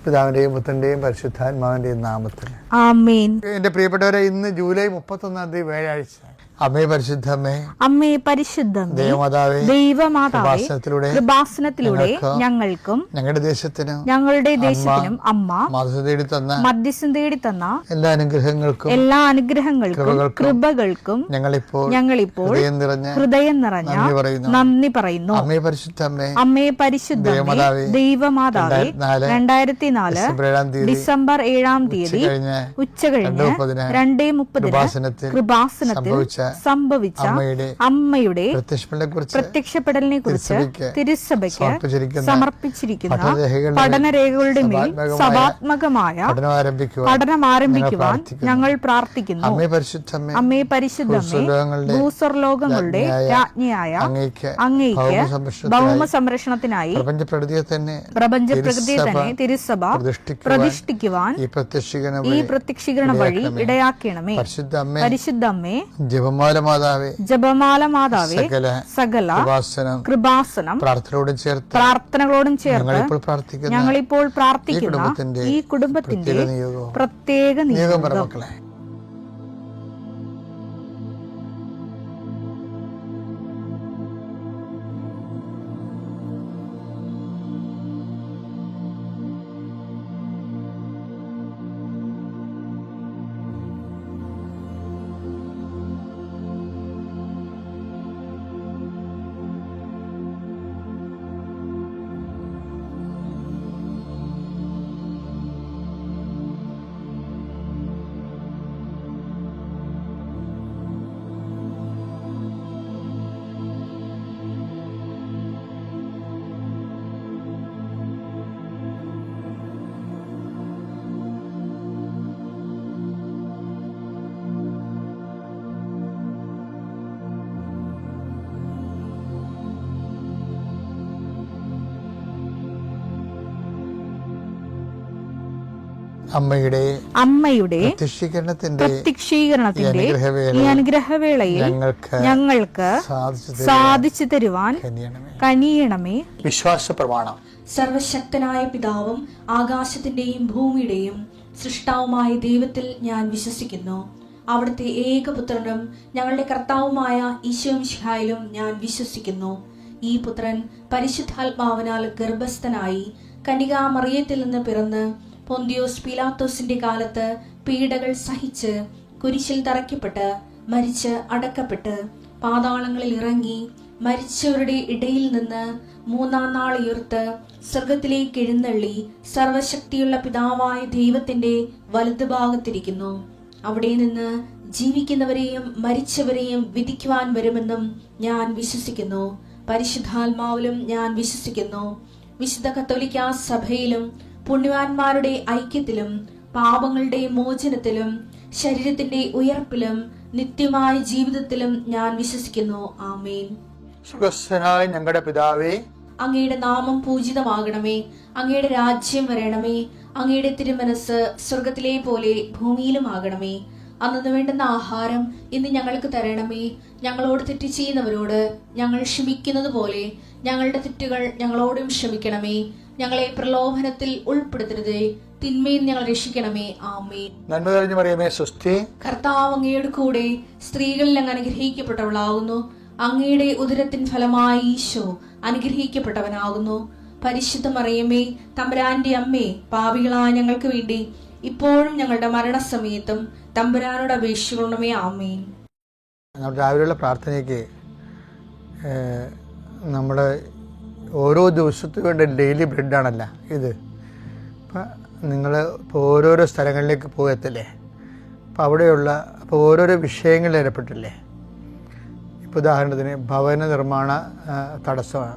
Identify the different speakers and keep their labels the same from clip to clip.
Speaker 1: പിതാവിന്റെയും പുത്രന്റെയും പരിശുദ്ധാത്മാവിന്റെയും നാമത്തിൽ
Speaker 2: ആമേൻ.
Speaker 1: എന്റെ പ്രിയപ്പെട്ടവരെ, ഇന്ന് ജൂലൈ 31 വ്യാഴാഴ്ച. അമ്മേ പരിശുദ്ധമ്മേ,
Speaker 2: അമ്മേ പരിശുദ്ധമേ,
Speaker 1: ദൈവമാതാവേ,
Speaker 2: ദൈവമാതാവേ, കൃപാസനത്തിലൂടെ ഞങ്ങൾക്കും ഞങ്ങളുടെ ദേശത്തിനും അമ്മ മധ്യസ്ഥം തേടി തന്ന എല്ലാ അനുഗ്രഹങ്ങൾക്കും കൃപകൾക്കും ഞങ്ങളിപ്പോൾ ഹൃദയം നിറഞ്ഞ നന്ദി പറയുന്നു. അമ്മേ പരിശുദ്ധമേ, ദൈവമാതാവേ, 2004 ഡിസംബർ 7 ഉച്ചകഴിഞ്ഞ് 2:30 കൃപാസനത്തിൽ സംഭവിച്ച അമ്മയുടെ പ്രത്യക്ഷപ്പെടലിനെ കുറിച്ച് തിരുസഭയ്ക്ക് സമർപ്പിച്ചിരിക്കുന്ന പഠനരേഖകളുടെ മേൽ സഭാത്മകമായ പഠനം ആരംഭിക്കുവാൻ ഞങ്ങൾ പ്രാർത്ഥിക്കുന്നു. അമ്മേ പരിശുദ്ധമേ, ഭൂസ്വർലോകങ്ങളുടെ രാജ്ഞിയായ അങ്ങേയ്ക്ക് ഭൗമ സംരക്ഷണത്തിനായി പ്രപഞ്ചപ്രകൃതിയെ തന്നെ തിരുസഭ പ്രതിഷ്ഠിക്കുവാൻ ഈ പ്രത്യക്ഷീകരണ വഴി ഇടയാക്കണമേ. പരിശുദ്ധമ്മേ,
Speaker 1: ജപമാല മാതാവേ, സകല കൃപാസനം പ്രാർത്ഥനകളോടും ചേർത്ത് ഞങ്ങളിപ്പോൾ പ്രാർത്ഥിക്കുന്ന ഈ കുടുംബത്തിന്റെ പ്രത്യേക നിയോഗം. അമ്മയുടെ പ്രത്യക്ഷീകരണത്തിന്റെ ഈ അനുഗ്രഹവേളയിൽ ഞങ്ങൾക്ക് സാധിച്ചു തരുവാൻ കനിയണമേ.
Speaker 2: വിശ്വാസ പ്രമാണം.
Speaker 3: സർവശക്തനായ പിതാവും ആകാശത്തിന്റെയും ഭൂമിയുടെയും സൃഷ്ടാവുമായ ദൈവത്തിൽ ഞാൻ വിശ്വസിക്കുന്നു. അവിടുത്തെ ഏകപുത്രനും ഞങ്ങളുടെ കർത്താവുമായ ഈശോമിശിഹായിലും ഞാൻ വിശ്വസിക്കുന്നു. ഈ പുത്രൻ പരിശുദ്ധാത്മാവിനാൽ ഗർഭസ്ഥനായി കന്യകാമറിയത്തിൽ നിന്ന് പിറന്ന് പൊന്തിയോസ് പീലാത്തോസിന്റെ കാലത്ത് പീഡകൾ സഹിച്ച് കുരിശിൽ തറയ്ക്കപ്പെട്ട് മരിച്ച് അടക്കപ്പെട്ട് പാതാളങ്ങളിൽ ഇറങ്ങി മരിച്ചവരുടെ ഇടയിൽ നിന്ന് 3-ാം നാൾ ഉയർത്ത് സ്വർഗത്തിലേക്ക് എഴുന്നള്ളി സർവശക്തിയുള്ള പിതാവായ ദൈവത്തിന്റെ വലതുഭാഗത്തിരിക്കുന്നു. അവിടെ നിന്ന് ജീവിക്കുന്നവരെയും മരിച്ചവരെയും വിധിക്കുവാൻ വരുമെന്നും ഞാൻ വിശ്വസിക്കുന്നു. പരിശുദ്ധാത്മാവിലും ഞാൻ വിശ്വസിക്കുന്നു. വിശുദ്ധ കത്തോലിക്കാ സഭയിലും പുണ്യവാന്മാരുടെ ഐക്യത്തിലും പാപങ്ങളുടെ മോചനത്തിലും ശരീരത്തിന്റെ ഉയർപ്പിലും നിത്യമായ ജീവിതത്തിലും ഞാൻ വിശ്വസിക്കുന്നു. ആമേൻ.
Speaker 1: സുഖസ്ഥനായ ഞങ്ങളുടെ പിതാവേ,
Speaker 3: അങ്ങയുടെ നാമം പൂജിതമാകണമേ. അങ്ങയുടെ രാജ്യം വരണമേ. അങ്ങയുടെ തിരുമനസ് സ്വർഗത്തിലെ പോലെ ഭൂമിയിലും ആകണമേ. അന്നു വേണ്ടുന്ന ആഹാരം ഇന്ന് ഞങ്ങൾക്ക് തരണമേ. ഞങ്ങളോട് തെറ്റ് ചെയ്യുന്നവരോട് ഞങ്ങൾ ക്ഷമിക്കുന്നത് പോലെ ഞങ്ങളുടെ തെറ്റുകൾ ഞങ്ങളോടും ക്ഷമിക്കണമേ. ഞങ്ങളെ പ്രലോഭനത്തിൽ ഉൾപ്പെടുത്തരുതേ, തിന്മയിൽ ഞങ്ങൾ രക്ഷിക്കണമേ. ആമേൻ.
Speaker 1: നന്മ നിറഞ്ഞ മറിയമേ, സ്വസ്തി.
Speaker 3: കർത്താവ് അങ്ങയുടെ കൂടെ സ്ത്രീകളിൽ അങ്ങ് അനുഗ്രഹിക്കപ്പെട്ടവളാകുന്നു. അങ്ങയുടെ ഉദരത്തിൻ ഫലമായി ഈശോ അനുഗ്രഹിക്കപ്പെട്ടവനാകുന്നു. പരിശുദ്ധ മറിയമേ, തമ്പുരാന്റെ അമ്മേ, പാപികളായ ഞങ്ങൾക്ക് വേണ്ടി ഇപ്പോഴും ഞങ്ങളുടെ മരണസമയത്തും തമ്പുരാനോട് അപേക്ഷിക്കണമേ. ആമേൻ.
Speaker 1: രാവിലെയുള്ള പ്രാർത്ഥനയ്ക്ക് നമ്മുടെ ഓരോ ദിവസത്തിന് വേണ്ട ഡെയിലി ബ്രെഡാണല്ല ഇത്. അപ്പം നിങ്ങൾ ഇപ്പോൾ ഓരോരോ സ്ഥലങ്ങളിലേക്ക് പോകത്തില്ലേ, അപ്പോൾ അവിടെയുള്ള അപ്പോൾ ഓരോരോ വിഷയങ്ങളിൽ ഏർപ്പെട്ടില്ലേ. ഇപ്പോൾ ഉദാഹരണത്തിന് ഭവന നിർമ്മാണ തടസ്സമാണ്.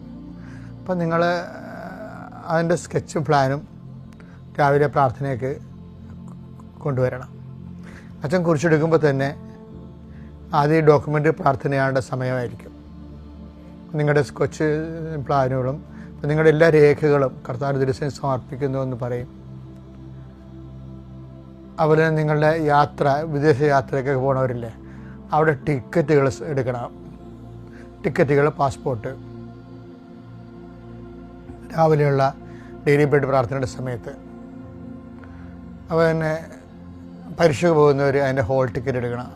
Speaker 1: അപ്പം നിങ്ങൾ അതിൻ്റെ സ്കെച്ചും പ്ലാനും രാവിലെ പ്രാർത്ഥനയ്ക്ക് കൊണ്ടുവരണം. അച്ഛൻ കുറിച്ചെടുക്കുമ്പോൾ തന്നെ ആദ്യം ഡോക്യുമെൻ്റ് പ്രാർത്ഥനയാണ്ട സമയമായിരിക്കും. നിങ്ങളുടെ കൊച്ചു പ്ലാനുകളും നിങ്ങളുടെ എല്ലാ രേഖകളും കർത്താവിന്റെ തിരുസന്നിധിയിൽ സമർപ്പിക്കുന്നു എന്ന് പറയും. അതുപോലെ നിങ്ങളുടെ യാത്ര, വിദേശ യാത്രയ്ക്കൊക്കെ പോകണവരില്ലേ, അവിടെ ടിക്കറ്റുകൾ എടുക്കണം. ടിക്കറ്റുകൾ, പാസ്പോർട്ട്, രാവിലെയുള്ള ഡെയിലി ബ്രെഡ് പ്രാർത്ഥനയുടെ സമയത്ത് അപ്പോൾ തന്നെ പരീക്ഷയ്ക്ക് പോകുന്നവർ അതിൻ്റെ ഹോൾ ടിക്കറ്റ് എടുക്കണം.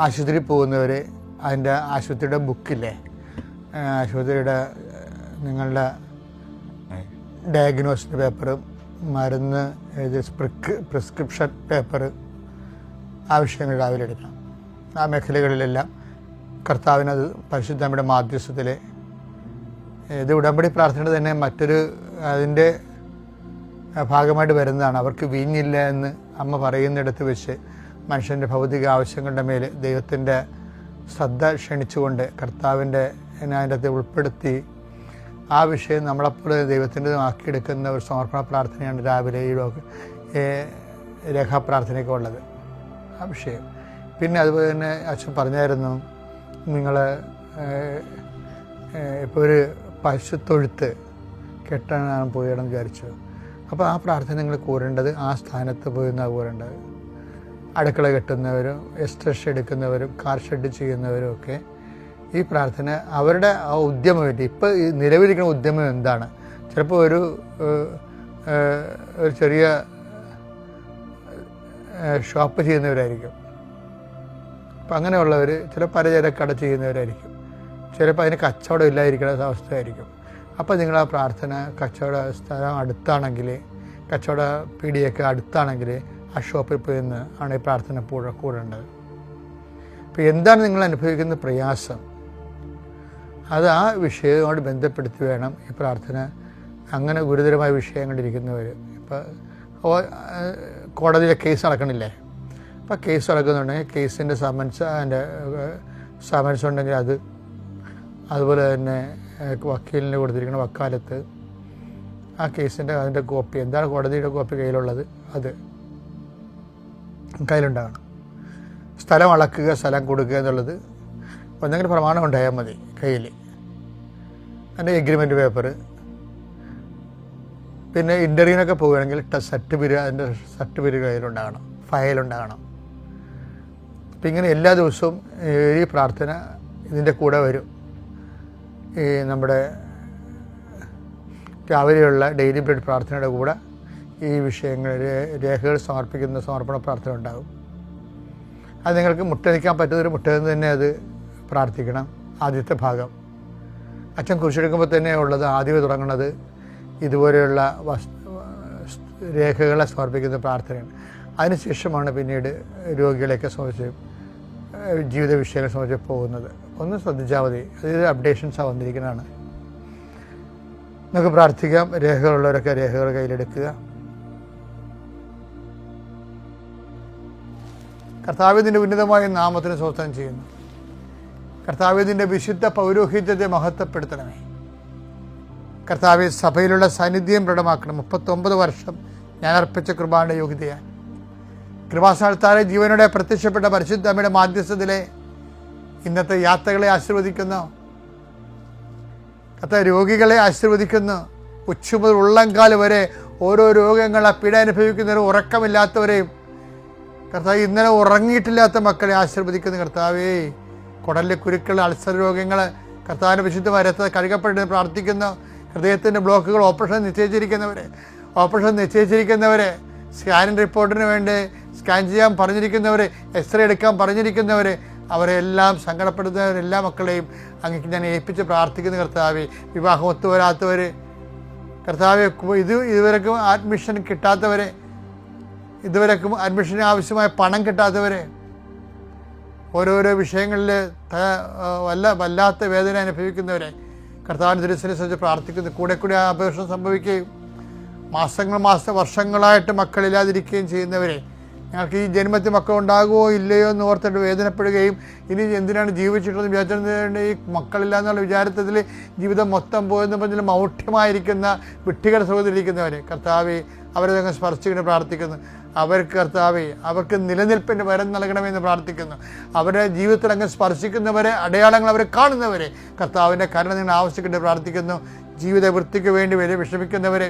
Speaker 1: ആശുപത്രിയിൽ പോകുന്നവർ അതിൻ്റെ ആശുപത്രിയുടെ ബുക്കില്ലേ, ആശുപത്രിയുടെ നിങ്ങളുടെ ഡയഗ്നോസിൻ്റെ പേപ്പറും മരുന്ന് എഴുതി പ്രിസ്ക്രിപ്ഷൻ പേപ്പർ ആവശ്യങ്ങൾ രാവിലെ എടുക്കണം. ആ മേഖലകളിലെല്ലാം കർത്താവിനത് പരിശുദ്ധ അമ്മയുടെ മാധ്യസ്ഥത്തിൽ ഇത് ഉടമ്പടി പ്രാർത്ഥന തന്നെ മറ്റൊരു അതിൻ്റെ ഭാഗമായിട്ട് വരുന്നതാണ്. അവർക്ക് വീഞ്ഞില്ല എന്ന് അമ്മ പറയുന്നിടത്ത് വെച്ച് മനുഷ്യൻ്റെ ഭൗതിക ആവശ്യങ്ങളുടെ മേൽ ദൈവത്തിൻ്റെ ശ്രദ്ധ ക്ഷണിച്ചുകൊണ്ട് കർത്താവിൻ്റെ അതിൻ്റെ അകത്ത് ഉൾപ്പെടുത്തി ആ വിഷയം നമ്മളെപ്പോലെ ദൈവത്തിൻ്റെ ആക്കിയെടുക്കുന്ന ഒരു സമർപ്പണ പ്രാർത്ഥനയാണ് രാവിലെ ഈ രേഖാപ്രാർത്ഥനയൊക്കെ ഉള്ളത്, ആ വിഷയം. പിന്നെ അതുപോലെ തന്നെ അച്ഛൻ പറഞ്ഞായിരുന്നു, നിങ്ങൾ ഇപ്പോൾ ഒരു പശുത്തൊഴുത്ത് കെട്ടാനാണ് പോയിടം വിചാരിച്ചു. അപ്പോൾ ആ പ്രാർത്ഥന നിങ്ങൾ കൂരേണ്ടത് ആ സ്ഥാനത്ത് പോയി നിന്നാണ് കൂരേണ്ടത്. അടുക്കള കെട്ടുന്നവരും എസ്റ്റേഷ് എടുക്കുന്നവരും കാർ ഷെഡ് ചെയ്യുന്നവരും ഒക്കെ ഈ പ്രാർത്ഥന അവരുടെ ആ ഉദ്യമം പറ്റി ഇപ്പോൾ ഈ നിലവിലിരിക്കുന്ന ഉദ്യമം എന്താണ്? ചിലപ്പോൾ ഒരു ചെറിയ ഷോപ്പ് ചെയ്യുന്നവരായിരിക്കും. അപ്പം അങ്ങനെയുള്ളവർ ചില പലചരക്കട ചെയ്യുന്നവരായിരിക്കും. ചിലപ്പോൾ അതിന് കച്ചവടം ഇല്ലാതിരിക്കുന്ന അവസ്ഥയായിരിക്കും. അപ്പോൾ നിങ്ങൾ ആ പ്രാർത്ഥന കച്ചവട സ്ഥലം അടുത്താണെങ്കിൽ, കച്ചവട പീടിയൊക്കെ അടുത്താണെങ്കിൽ ആ ഷോപ്പിൽ പോയി നിന്ന് ആണ് ഈ പ്രാർത്ഥന കൂടേണ്ടത്. അപ്പോൾ എന്താണ് നിങ്ങൾ അനുഭവിക്കുന്ന പ്രയാസം, അത് ആ വിഷയവുമായിട്ട് ബന്ധപ്പെടുത്തി വേണം ഈ പ്രാർത്ഥന. അങ്ങനെ ഗുരുതരമായ വിഷയങ്ങളിരിക്കുന്നവർ, ഇപ്പോൾ കോടതിയിലെ കേസ് നടക്കണില്ലേ, അപ്പോൾ കേസ് നടക്കുന്നുണ്ടെങ്കിൽ കേസിൻ്റെ സമൻസ് ഉണ്ടെങ്കിൽ അത്, അതുപോലെ തന്നെ വക്കീലിന് കൊടുത്തിരിക്കുന്ന വക്കാലത്ത് ആ കേസിൻ്റെ അതിൻ്റെ കോപ്പി, എന്താണ് കോടതിയുടെ കോപ്പി കയ്യിലുള്ളത് അത് കയ്യിലുണ്ടാകണം. സ്ഥലം അളക്കുക, സ്ഥലം കൊടുക്കുക എന്നുള്ളത് എന്തെങ്കിലും പ്രമാണം ഉണ്ടായാൽ മതി കയ്യിൽ. അതിൻ്റെ എഗ്രിമെൻ്റ് പേപ്പർ, പിന്നെ ഇൻ്റർവ്യൂവിനൊക്കെ പോവുകയാണെങ്കിൽ അതിൻ്റെ സർട്ടിഫിക്കറ്റ് കയ്യിലുണ്ടാകണം, ഫയലുണ്ടാകണം. അപ്പം ഇങ്ങനെ എല്ലാ ദിവസവും ഈ പ്രാർത്ഥന ഇതിൻ്റെ കൂടെ വരും. ഈ നമ്മുടെ രാവിലെയുള്ള ഡെയിലി ബ്രെഡ് പ്രാർത്ഥനയുടെ കൂടെ ഈ വിഷയങ്ങൾ രേഖകൾ സമർപ്പിക്കുന്ന സമർപ്പണ പ്രാർത്ഥന ഉണ്ടാകും. അത് നിങ്ങൾക്ക് മുട്ടനിക്കാൻ പറ്റുന്നൊരു മുട്ടന്ന് തന്നെ അത് പ്രാർത്ഥിക്കണം. ആദ്യത്തെ ഭാഗം അച്ഛൻ കുരിശെടുക്കുമ്പോൾ തന്നെ ഉള്ളത് ആദ്യമേ തുടങ്ങുന്നത് ഇതുപോലെയുള്ള രേഖകളെ സമർപ്പിക്കുന്ന പ്രാർത്ഥനയാണ്. അതിനുശേഷമാണ് പിന്നീട് രോഗികളെയൊക്കെ സംബന്ധിച്ച് ജീവിത വിഷയങ്ങളെ സംബന്ധിച്ച് പോകുന്നത്. ഒന്ന് ശ്രദ്ധിച്ചാൽ മതി, അതിൽ അപ്ഡേഷൻസാണ് വന്നിരിക്കുന്നതാണ്. നമുക്ക് പ്രാർത്ഥിക്കാം. രേഖകളുള്ളവരൊക്കെ രേഖകൾ കയ്യിലെടുക്കുക. കർത്താവിൻ്റെ ഉന്നതമായ നാമത്തിന് സ്തോത്രം ചെയ്യുന്നു. കർത്താവിൻ്റെ വിശുദ്ധ പൗരോഹിത്യത്തെ മഹത്വപ്പെടുത്തണമേ. കർത്താവ് സഭയിലുള്ള സാന്നിധ്യം ദൃഢമാക്കണം. 39 വർഷം ഞാൻ അർപ്പിച്ച കൃപാന്റെ യോഗ്യതയാണ്. കൃപാസ്ഥാനത്താറെ ജീവനോടെ പ്രത്യക്ഷപ്പെട്ട പരിശുദ്ധ അമ്മയുടെ മാധ്യസ്ഥത്തിലെ ഇന്നത്തെ യാത്രകളെ ആശീർവദിക്കുന്നു. കർത്താവ് രോഗികളെ ആശീർവദിക്കുന്നു. ഉച്ച മുതൽ ഉള്ളംകാല് വരെ ഓരോ രോഗങ്ങളെ പീഡ അനുഭവിക്കുന്നവരും ഉറക്കമില്ലാത്തവരെയും കർത്താവ് ഇന്നലെ ഉറങ്ങിയിട്ടില്ലാത്ത മക്കളെ ആശീർവദിക്കുന്ന കർത്താവേ, കുടലിലെ കുരുക്കൾ, അൾസർ രോഗങ്ങൾ കർത്താവിൻ്റെ വിശുദ്ധമായ രക്തത്തിൽ കഴുകപ്പെട്ട് പ്രാർത്ഥിക്കുന്നു. ഹൃദയത്തിൻ്റെ ബ്ലോക്കുകൾ ഓപ്പറേഷൻ നിശ്ചയിച്ചിരിക്കുന്നവരെ സ്കാനിങ് റിപ്പോർട്ടിന് വേണ്ടി സ്കാൻ ചെയ്യാൻ പറഞ്ഞിരിക്കുന്നവർ, എക്സ്റേ എടുക്കാൻ പറഞ്ഞിരിക്കുന്നവർ, അവരെല്ലാം സങ്കടപ്പെടുന്നവരെല്ലാ മക്കളെയും അങ്ങേക്ക് ഞാൻ ഏൽപ്പിച്ച് പ്രാർത്ഥിക്കുന്ന കർത്താവേ. വിവാഹം ഒത്തുവരാത്തവർ കർത്താവെ, ഇതുവരെക്കും അഡ്മിഷൻ കിട്ടാത്തവരെ, ഇതുവരെക്കും അഡ്മിഷന് ആവശ്യമായ പണം കിട്ടാത്തവരെ, ഓരോരോ വിഷയങ്ങളിൽ വല്ലാത്ത വേദന അനുഭവിക്കുന്നവരെ കർത്താവിൻ്റെ തിരുസന്നിധിയെ സംബന്ധിച്ച് പ്രാർത്ഥിക്കുന്നു. കൂടെ ആ അപേക്ഷ സംഭവിക്കുകയും വർഷങ്ങളായിട്ട് മക്കളില്ലാതിരിക്കുകയും ചെയ്യുന്നവരെ, ഞങ്ങൾക്ക് ഈ ജന്മത്തിൽ മക്കൾ ഉണ്ടാകുമോ ഇല്ലയോ എന്ന് ഓർത്തിട്ട് വേദനപ്പെടുകയും ഇനി എന്തിനാണ് ജീവിച്ചിട്ടെന്ന് വിചാരിച്ചതിന് ഈ മക്കളില്ല എന്നുള്ള വിചാരത്തിൽ ജീവിതം മൊത്തം പോയെന്ന് പറഞ്ഞാൽ മൗഢ്യമായിരിക്കുന്ന വിഡ്ഢികളുടെ സഹോദരിയിരിക്കുന്നവരെ കർത്താവെ, അവരെ ഞങ്ങൾ സ്പർശിക്കുന്ന പ്രാർത്ഥിക്കുന്നു. അവർക്ക് കർത്താവെ, അവർക്ക് നിലനിൽപ്പിൻ്റെ വരം നൽകണമെന്ന് പ്രാർത്ഥിക്കുന്നു. അവരുടെ ജീവിതത്തിൽ അങ്ങ് സ്പർശിക്കുന്നവരെ, അടയാളങ്ങൾ അവരെ കാണുന്നവരെ കർത്താവിൻ്റെ കരുണ നിങ്ങൾ ആവശ്യപ്പെട്ട് പ്രാർത്ഥിക്കുന്നു. ജീവിത വൃത്തിക്ക് വേണ്ടി വിഷമിക്കുന്നവരെ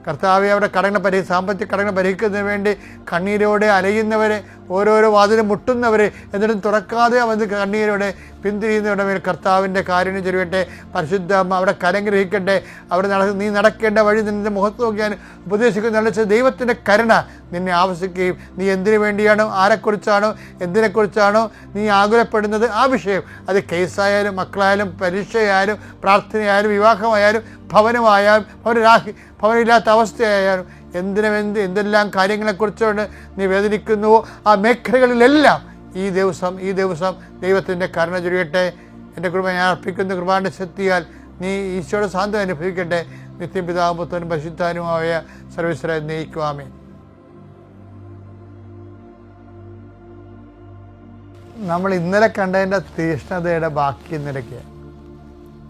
Speaker 1: കർത്താവെ, അവരുടെ സാമ്പത്തിക കടങ്ങൾ പരിഹരിക്കുന്നതിന് വേണ്ടി കണ്ണീരോടെ അലയുന്നവരെ ഓരോരോ വാതിലും മുട്ടുന്നവരെ എന്നിട്ടും തുറക്കാതെ അവൻ കണ്ണീരോടെ പിന്തിരിയുന്നവരുടെ മേൽ കർത്താവിൻ്റെ കാരുണ്യം ചൊരിയട്ടെ. പരിശുദ്ധ അമ്മ അവിടെ കരഗ്രഹിക്കട്ടെ. അവിടെ നീ നടക്കേണ്ട വഴി നിന്റെ മുഖത്ത് നോക്കിയാൽ ഉപദേശിക്കുന്ന നല്ല ദൈവത്തിൻ്റെ കരുണ നിന്നെ ആവശ്യിക്കുകയും നീ എന്തിനു വേണ്ടിയാണോ, ആരെക്കുറിച്ചാണോ, എന്തിനെക്കുറിച്ചാണോ നീ ആകുലപ്പെടുന്നത് ആ വിഷയം, അത് കേസായാലും മക്കളായാലും പരീക്ഷയായാലും പ്രാർത്ഥനയായാലും വിവാഹമായാലും ഭവനമായാലും ഭവനമില്ലാത്ത അവസ്ഥയായാലും എന്തെല്ലാം കാര്യങ്ങളെക്കുറിച്ചുകൊണ്ട് നീ വേദനിക്കുന്നുവോ ആ മേഖലകളിലെല്ലാം ഈ ദിവസം ദൈവത്തിൻ്റെ കരുണ ചൊരിയട്ടെ. എൻ്റെ കൃപ ഞാൻ അർപ്പിക്കുന്ന കൃപാന്റെ ശക്തിയാൽ നീ ഈശോയുടെ സാന്ത്വനം അനുഭവിക്കട്ടെ. നിത്യം പിതാവും പുത്രനും പരിശുദ്ധാനുമായ സർവീശ്വര നയിക്കുവാമേ. നമ്മൾ ഇന്നലെ കണ്ടതിൻ്റെ തീഷ്ണതയുടെ ബാക്കി നിലയ്ക്ക്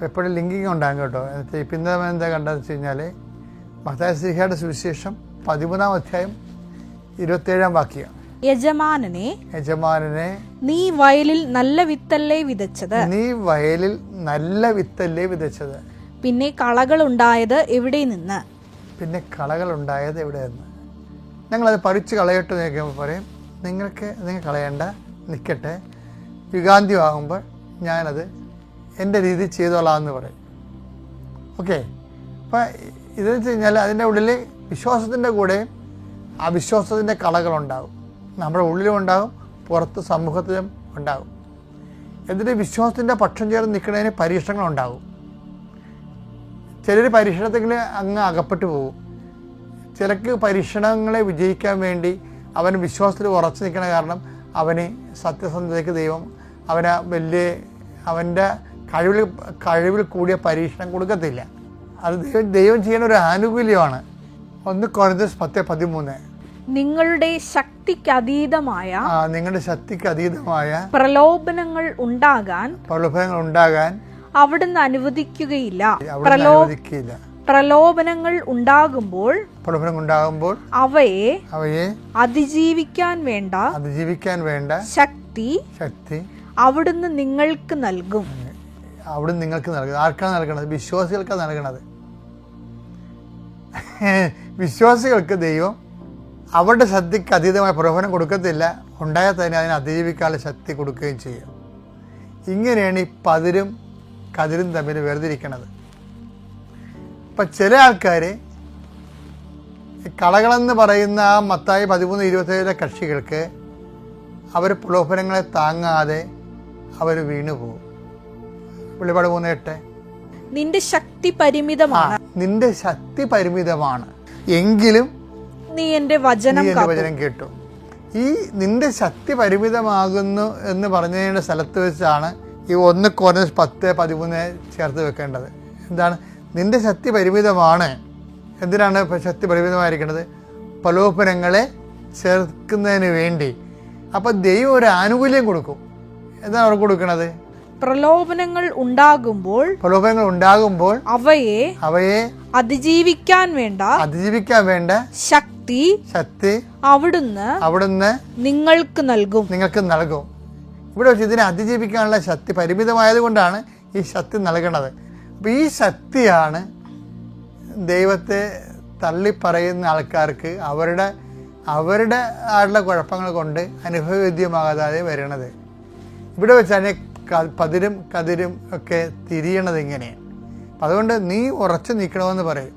Speaker 1: എപ്പോഴും ലിങ്കിങ് ഉണ്ടാകും കേട്ടോ. ഇപ്പം ഇന്നലെ എന്താ കണ്ടതെന്ന് വെച്ച് കഴിഞ്ഞാൽ മത്തായി ശ്ലീഹായുടെ സുവിശേഷം 13-ാം അധ്യായം 27-ാം വാക്യം. യജമാനനെ
Speaker 2: നീ വയലിൽ നല്ല വിത്തല്ലേ വിതച്ചത്, പിന്നെ കളകൾ ഉണ്ടായത് എവിടെ നിന്ന്?
Speaker 1: ഞങ്ങളത് പറിച്ച് കളയട്ടെ നോക്കുമ്പോൾ പറയും, നിങ്ങൾ കളയണ്ട, നിൽക്കട്ടെ, യുഗാന്ത്യമാകുമ്പോൾ ഞാനത് എൻ്റെ രീതി ചെയ്തോളാം എന്ന് പറയും. ഓക്കെ, അപ്പം ഇതെന്ന് വെച്ച് കഴിഞ്ഞാൽ അതിൻ്റെ ഉള്ളിൽ വിശ്വാസത്തിൻ്റെ കൂടെ അവിശ്വാസത്തിൻ്റെ കളകളുണ്ടാകും. നമ്മുടെ ഉള്ളിലും ഉണ്ടാകും, പുറത്ത് സമൂഹത്തിലും ഉണ്ടാകും. എന്നിട്ട് വിശ്വാസത്തിൻ്റെ പക്ഷം ചേർന്ന് നിൽക്കുന്നതിന് പരീക്ഷണങ്ങളുണ്ടാകും. ചിലർ പരീക്ഷണത്തിൽ അങ്ങ് അകപ്പെട്ടു പോകും. ചിലർക്ക് പരീക്ഷണങ്ങളെ വിജയിക്കാൻ വേണ്ടി അവൻ വിശ്വാസത്തിൽ ഉറച്ചു നിൽക്കുന്ന കാരണം അവന് സത്യസന്ധതയ്ക്ക് ദൈവം അവൻ്റെ കഴിവിൽ കൂടിയ പരീക്ഷണം കൊടുക്കത്തില്ല. അത് ദൈവം ചെയ്യുന്ന ഒരു ആനുകൂല്യമാണ്. 1 കൊരിന്ത്യർ 10:13
Speaker 2: നിങ്ങളുടെ ശക്തിക്ക് അതീതമായ
Speaker 1: പ്രലോഭനങ്ങൾ ഉണ്ടാകാൻ
Speaker 2: അവിടുന്ന് അനുവദിക്കുകയില്ല. പ്രലോഭനങ്ങൾ ഉണ്ടാകുമ്പോൾ അവയെ അതിജീവിക്കാൻ വേണ്ട ശക്തി അവിടുന്ന് നിങ്ങൾക്ക് നൽകും.
Speaker 1: ആർക്കാണ് നൽകണത്? വിശ്വാസികൾക്കാണ് നൽകണത്. വിശ്വാസികൾക്ക് ദൈവം അവരുടെ ശക്തിക്ക് അതീതമായ പ്രലോഭനം കൊടുക്കത്തില്ല, ഉണ്ടായാൽ തന്നെ അതിനെ അതിജീവിക്കാനുള്ള ശക്തി കൊടുക്കുകയും ചെയ്യും. ഇങ്ങനെയാണ് ഈ പതിരും കതിരും തമ്മിൽ വേർതിരിക്കണത്. ഇപ്പം ചില ആൾക്കാർ കളകളെന്ന് പറയുന്ന ആ മത്തായി 13:27 കക്ഷികൾക്ക് അവർ പ്രലോഭനങ്ങളെ താങ്ങാതെ അവർ വീണുപോകും. വെളിപാട് 3:8
Speaker 2: നിന്റെ ശക്തി പരിമിതമാണ്,
Speaker 1: എങ്കിലും
Speaker 2: നീ എൻ്റെ വചനം
Speaker 1: കേട്ടു. ഈ നിന്റെ ശക്തി പരിമിതമാകുന്നു എന്ന് പറഞ്ഞതിൻ്റെ സ്ഥലത്ത് വെച്ചാണ് ഈ 1 കൊരിന്ത്യർ 10:13 ചേർത്ത് വെക്കേണ്ടത്. എന്താണ് നിന്റെ ശക്തി പരിമിതമാണ്? എന്തിനാണ് ശക്തി പരിമിതമായിരിക്കുന്നത്? പ്രലോഭനങ്ങളെ ചേർക്കുന്നതിന് വേണ്ടി. അപ്പം ദൈവം ഒരു ആനുകൂല്യം കൊടുക്കും. എന്താണ് അവർക്ക് കൊടുക്കണത്?
Speaker 2: പ്രലോഭനങ്ങൾ ഉണ്ടാകുമ്പോൾ അവയെ അതിജീവിക്കാൻ വേണ്ട ശക്തി അവിടുന്ന് നിങ്ങൾക്ക് നൽകും.
Speaker 1: ഇവിടെ വെച്ച് ഇതിനെ അതിജീവിക്കാനുള്ള ശക്തി പരിമിതമായത് കൊണ്ടാണ് ഈ ശക്തി നൽകണത്. അപ്പം ഈ ശക്തിയാണ് ദൈവത്തെ തള്ളിപ്പറയുന്ന ആൾക്കാർക്ക് അവരുടെ ആയിട്ടുള്ള കുഴപ്പങ്ങൾ കൊണ്ട് അനുഭവവേദ്യമാകാതെ വരണത്. ഇവിടെ വെച്ചാണ് പതിരും കതിരും ഒക്കെ തിരിയണത് ഇങ്ങനെയാണ്. അതുകൊണ്ട് നീ ഉറച്ചു നിൽക്കണമെന്ന് പറയും.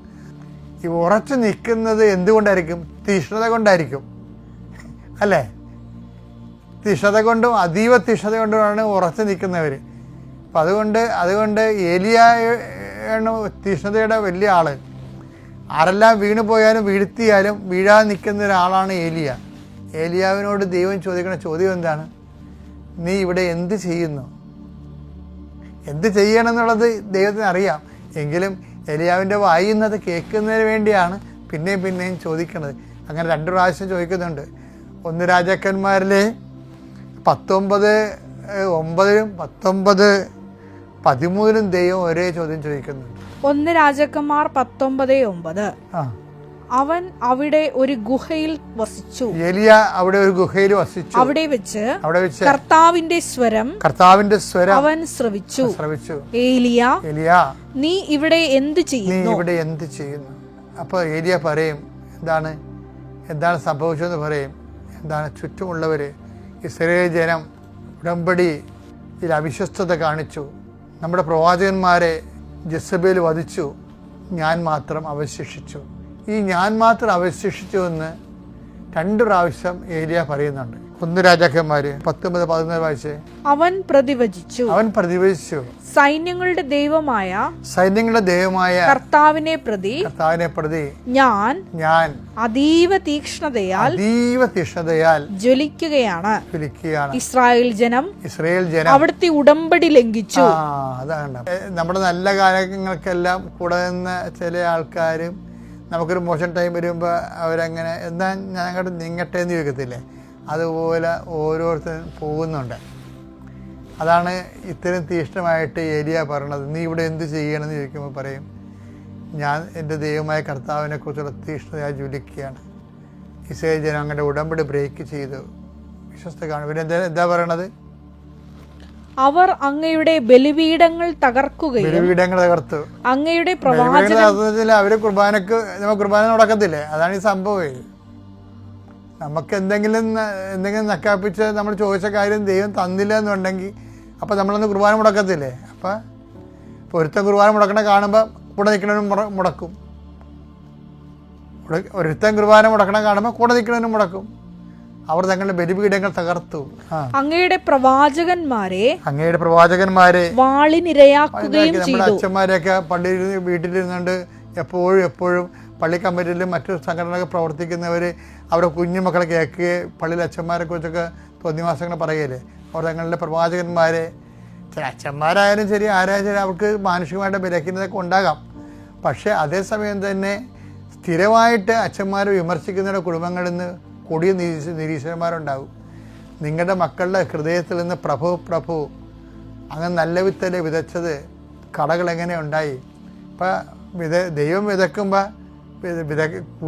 Speaker 1: ഈ ഉറച്ചു നിൽക്കുന്നത് എന്തുകൊണ്ടായിരിക്കും? തീഷ്ണത കൊണ്ടായിരിക്കും, അല്ലേ? തീഷ്ണത കൊണ്ടും അതീവ തീഷ്ണത കൊണ്ടുമാണ് ഉറച്ചു നിൽക്കുന്നവർ. അപ്പം അതുകൊണ്ട് ഏലിയാണ് തീഷ്ണതയുടെ വലിയ ആള്. ആരെല്ലാം വീണു പോയാലും വീഴ്ത്തിയാലും വീഴാതെ നിൽക്കുന്ന ഒരാളാണ് ഏലിയാവിനോട് ദൈവം ചോദിക്കുന്ന ചോദ്യം എന്താണ്? നീ ഇവിടെ എന്ത് ചെയ്യുന്നു? എന്ത് ചെയ്യണമെന്നുള്ളത് ദൈവത്തിന് അറിയാം. എങ്കിലും ഏലിയാവിൻ്റെ വായിന്നത് കേൾക്കുന്നതിന് വേണ്ടിയാണ് പിന്നെയും ചോദിക്കുന്നത്. അങ്ങനെ 2 പ്രാവശ്യം ചോദിക്കുന്നുണ്ട്. 1 രാജാക്കന്മാരിലെ 19:9 19:13 ദൈവം ഒരേ ചോദ്യം ചോദിക്കുന്നുണ്ട്.
Speaker 2: 1 രാജാക്കന്മാർ 19:9 അവൻ അവിടെ ഒരു ഗുഹയിൽ വസിച്ചു.
Speaker 1: ഏലിയ അവിടെ ഒരു ഗുഹയിൽ വസിച്ചു.
Speaker 2: അവിടെ വെച്ച് കർത്താവിന്റെ സ്വരം അവൻ ശ്രവിച്ചു. ഏലിയ നീ ഇവിടെ എന്ത് ചെയ്യുന്നു?
Speaker 1: അപ്പൊ ഏലിയ പറയും എന്താണ് സംഭവിച്ചെന്ന് പറയും. എന്താണ് ചുറ്റുമുള്ളവർ ഇസ്രായേൽ ജനം ഉടമ്പടി ഇതിൽ അവിശ്വസ്തത കാണിച്ചു, നമ്മുടെ പ്രവാചകന്മാരെ ജെസബേൽ വധിച്ചു, ഞാൻ മാത്രം അവശേഷിച്ചു. ഈ ഞാൻ മാത്രം അവശേഷിച്ചു എന്ന് 2 പ്രാവശ്യം ഏലിയ പറയുന്നുണ്ട്. 1 രാജാക്കന്മാർ 19-14 വായിച്ചേ.
Speaker 2: അവൻ പ്രതിവചിച്ചു സൈന്യങ്ങളുടെ ദൈവമായ
Speaker 1: കർത്താവിനെ പ്രതി
Speaker 2: ഞാൻ അതീവ തീക്ഷ്ണതയാൽ ജ്വലിക്കുകയാണ്. ഇസ്രായേൽ ജനം അവിടുത്തെ ഉടമ്പടി ലംഘിച്ചു.
Speaker 1: അതാണ് നമ്മുടെ നല്ല കാര്യങ്ങൾക്കെല്ലാം കൂടെ നിന്ന ചില ആൾക്കാരും നമുക്കൊരു മോശം ടൈം വരുമ്പോൾ അവരങ്ങനെ എന്താ ഞങ്ങളുടെ നിങ്ങട്ടെ എന്ന് ചോദിക്കത്തില്ലേ, അതുപോലെ ഓരോരുത്തരും പോകുന്നുണ്ട്. അതാണ് ഇത്തരം തീക്ഷ്ണമായിട്ട് ഏലിയ പറയണത്. നീ ഇവിടെ എന്ത് ചെയ്യണമെന്ന് ചോദിക്കുമ്പോൾ പറയും, ഞാൻ എൻ്റെ ദൈവമായ കർത്താവിനെ കുറിച്ചുള്ള തീക്ഷ്ണതയായി ജ്വലിക്കുകയാണ്. ഇസ്രായേൽ ജനം അങ്ങനെ ഉടമ്പടി ബ്രേക്ക് ചെയ്തു, വിശ്വസ്ത കാണും. പിന്നെ എന്താ പറയണത്?
Speaker 2: അവർ അങ്ങയുടെ ബലിപീഠങ്ങൾ തകർത്തു, അങ്ങയുടെ
Speaker 1: അവര് കുർബാന നടക്കത്തില്ലേ. അതാണ് ഈ സംഭവം. നമുക്ക് എന്തെങ്കിലും നക്കാപ്പിച്ച് നമ്മൾ ചോദിച്ച കാര്യം ദൈവം തന്നില്ല എന്നുണ്ടെങ്കിൽ അപ്പം നമ്മളൊന്ന് കുർബാന മുടക്കത്തില്ലേ. അപ്പം ഒരുത്തൻ കുർബാന മുടക്കണ കാണുമ്പോൾ കൂടെ നിൽക്കണവനും മുടക്കും, ഒരുത്തൻ കുർബാന മുടക്കണ കാണുമ്പോൾ കൂടെ നിൽക്കണവനും മുടക്കും. അവർ തങ്ങളുടെ ബലിപീഠങ്ങൾ തകർത്തു.
Speaker 2: അങ്ങയുടെ പ്രവാചകന്മാരെ
Speaker 1: വാളിനിരയാക്കുകയും ചെയ്തു. നമ്മുടെ അച്ഛന്മാരെയൊക്കെ പള്ളിയിൽ വീട്ടിലിരുന്നുകൊണ്ട് എപ്പോഴും പള്ളി കമ്മിറ്റിയിലും മറ്റു സംഘടനകളൊക്കെ പ്രവർത്തിക്കുന്നവർ അവരുടെ കുഞ്ഞുമക്കളെ കേൾക്കുകയും പള്ളിയിലെ അച്ഛന്മാരെ കുറിച്ചൊക്കെ തോന്നിവാസങ്ങൾ പറയുകയില്ലേ. അവർ തങ്ങളുടെ പ്രവാചകന്മാരെ, ചില അച്ഛന്മാരായാലും ശരി ആരായാലും ശരി അവർക്ക് മാനുഷികമായിട്ട് ബലഹീനതയൊക്കെ ഉണ്ടാകാം. പക്ഷേ അതേസമയം തന്നെ സ്ഥിരമായിട്ട് അച്ഛന്മാരെ വിമർശിക്കുന്നവരുടെ കുടുംബങ്ങളിൽ നിന്ന് കൊടിയ നിരീശ്വരന്മാരുണ്ടാകും. നിങ്ങളുടെ മക്കളുടെ ഹൃദയത്തിൽ നിന്ന് പ്രഭു അങ്ങനെ നല്ല വിത്തല്ലേ വിതച്ചത്, കടകൾ എങ്ങനെ ഉണ്ടായി. ഇപ്പം ദൈവം വിതക്കുമ്പോൾ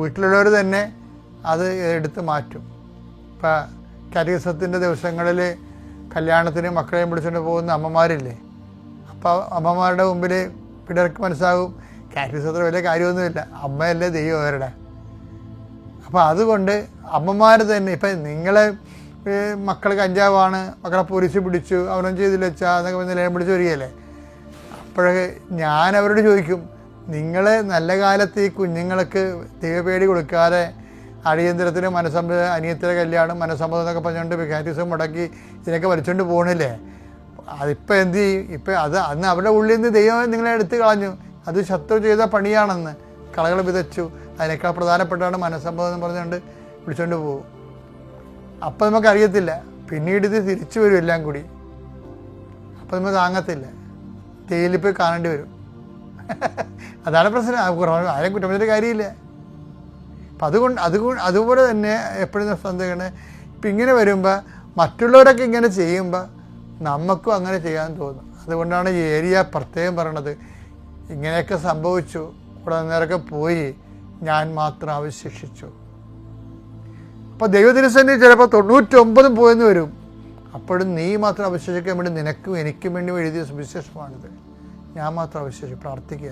Speaker 1: വീട്ടിലുള്ളവർ തന്നെ അത് എടുത്ത് മാറ്റും. ഇപ്പം കരിസത്തിൻ്റെ ദിവസങ്ങളിൽ കല്യാണത്തിന് മക്കളെയും പിടിച്ചുകൊണ്ട് പോകുന്ന അമ്മമാരില്ലേ, അപ്പോൾ അമ്മമാരുടെ മുമ്പിൽ പിള്ളേർക്ക് മനസ്സാകും കാറ്റഗറിസത്തിൽ വലിയ കാര്യമൊന്നുമില്ല, അമ്മയല്ലേ ദൈവം അവരുടെ. അപ്പോൾ അതുകൊണ്ട് അമ്മമാർ തന്നെ ഇപ്പം നിങ്ങളെ മക്കൾ കഞ്ചാവാണ്, മക്കളെ പോലീസ് പിടിച്ചു, അവനൊന്നും ചെയ്തില്ല വെച്ചാൽ എന്നൊക്കെ നിലയം പിടിച്ച് വരികയല്ലേ. അപ്പോഴേ ഞാൻ അവരോട് ചോദിക്കും, നിങ്ങൾ നല്ല കാലത്ത് ഈ കുഞ്ഞുങ്ങൾക്ക് ദൈവപേടി കൊടുക്കാതെ അടിയന്തരത്തിന് അനിയത്തിൻ്റെ കല്യാണം മനസ്സമ്മതം എന്നൊക്കെ പറഞ്ഞുകൊണ്ട് കാറ്റഗറിസം മുടക്കി ഇതിനൊക്കെ വലിച്ചുകൊണ്ട് പോകണില്ലേ. അതിപ്പോൾ എന്ത് ചെയ്യും? ഇപ്പം അന്ന് അവരുടെ ഉള്ളിൽ നിന്ന് ദൈവം നിങ്ങളെ എടുത്തു കളഞ്ഞു. അത് ശത്രു ചെയ്ത പണിയാണെന്ന് കളകൾ വിതച്ചു. അതിനേക്കാൾ പ്രധാനപ്പെട്ടാണ് മനസ്സമ്മതം എന്ന് പറഞ്ഞുകൊണ്ട് വിളിച്ചുകൊണ്ട് പോകും. അപ്പം നമുക്കറിയത്തില്ല, പിന്നീട് ഇത് തിരിച്ചു വരും എല്ലാം കൂടി. അപ്പം നമുക്ക് താങ്ങത്തില്ല, ജയിലിൽ പോയി കാണേണ്ടി വരും. അതാണ് പ്രശ്നം. ആരെയും കുറ്റം പറഞ്ഞിട്ട് കാര്യമില്ല. അപ്പം അതുപോലെ തന്നെ എപ്പോഴും സന്ദേഹമാണ്. ഇപ്പം ഇങ്ങനെ വരുമ്പോൾ മറ്റുള്ളവരൊക്കെ ഇങ്ങനെ ചെയ്യുമ്പോൾ നമുക്കും അങ്ങനെ ചെയ്യാൻ തോന്നും. അതുകൊണ്ടാണ് ഈ ഏരിയ പ്രത്യേകം പറയണത്, ഇങ്ങനെയൊക്കെ സംഭവിച്ചു, ഇവിടെ നേരൊക്കെ പോയി, ഞാൻ മാത്രം അവശേഷിച്ചു. അപ്പോൾ ദൈവദിനസന്നെ ചിലപ്പോൾ 99 പോയെന്ന് വരും. അപ്പോഴും നീ മാത്രം അവശേഷിക്കാൻ വേണ്ടി നിനക്കും എനിക്കും വേണ്ടി എഴുതിയ സുവിശേഷമാണിത്. ഞാൻ മാത്രം അവശേഷിച്ച് പ്രാർത്ഥിക്കുക.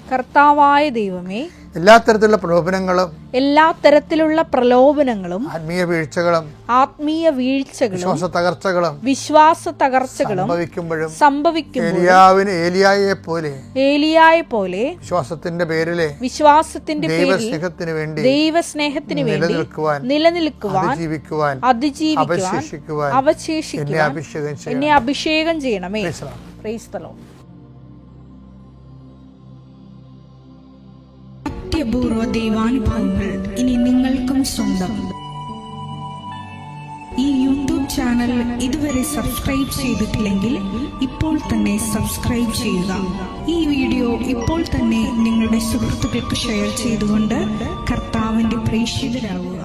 Speaker 1: കർത്താവായ ദൈവമേ, എല്ലാ തരത്തിലുള്ള പ്രലോഭനങ്ങളും ആത്മീയ വീഴ്ചകളും വിശ്വാസ തകർച്ചകളും സംഭവിക്കുമ്പോഴും ഏലിയായെ പോലെ വിശ്വാസത്തിന്റെ പേരിൽ ദൈവസ്നേഹത്തിന് വേണ്ടി നിലനിൽക്കുവാൻ അവശേഷിക്കുവാൻ എന്നെ അഭിഷേകം ചെയ്യണമേ. Praise the Lord.
Speaker 4: അത്യപൂർവ ദൈവാനുഭവങ്ങൾ ഇനി നിങ്ങൾക്കും സ്വന്തം. ഈ യൂട്യൂബ് ചാനൽ ഇതുവരെ സബ്സ്ക്രൈബ് ചെയ്തിട്ടില്ലെങ്കിൽ ഇപ്പോൾ തന്നെ സബ്സ്ക്രൈബ് ചെയ്യുക. ഈ വീഡിയോ ഇപ്പോൾ തന്നെ നിങ്ങളുടെ സുഹൃത്തുക്കൾക്ക് ഷെയർ ചെയ്തുകൊണ്ട് കർത്താവിന്റെ പ്രേക്ഷിതരാകുക.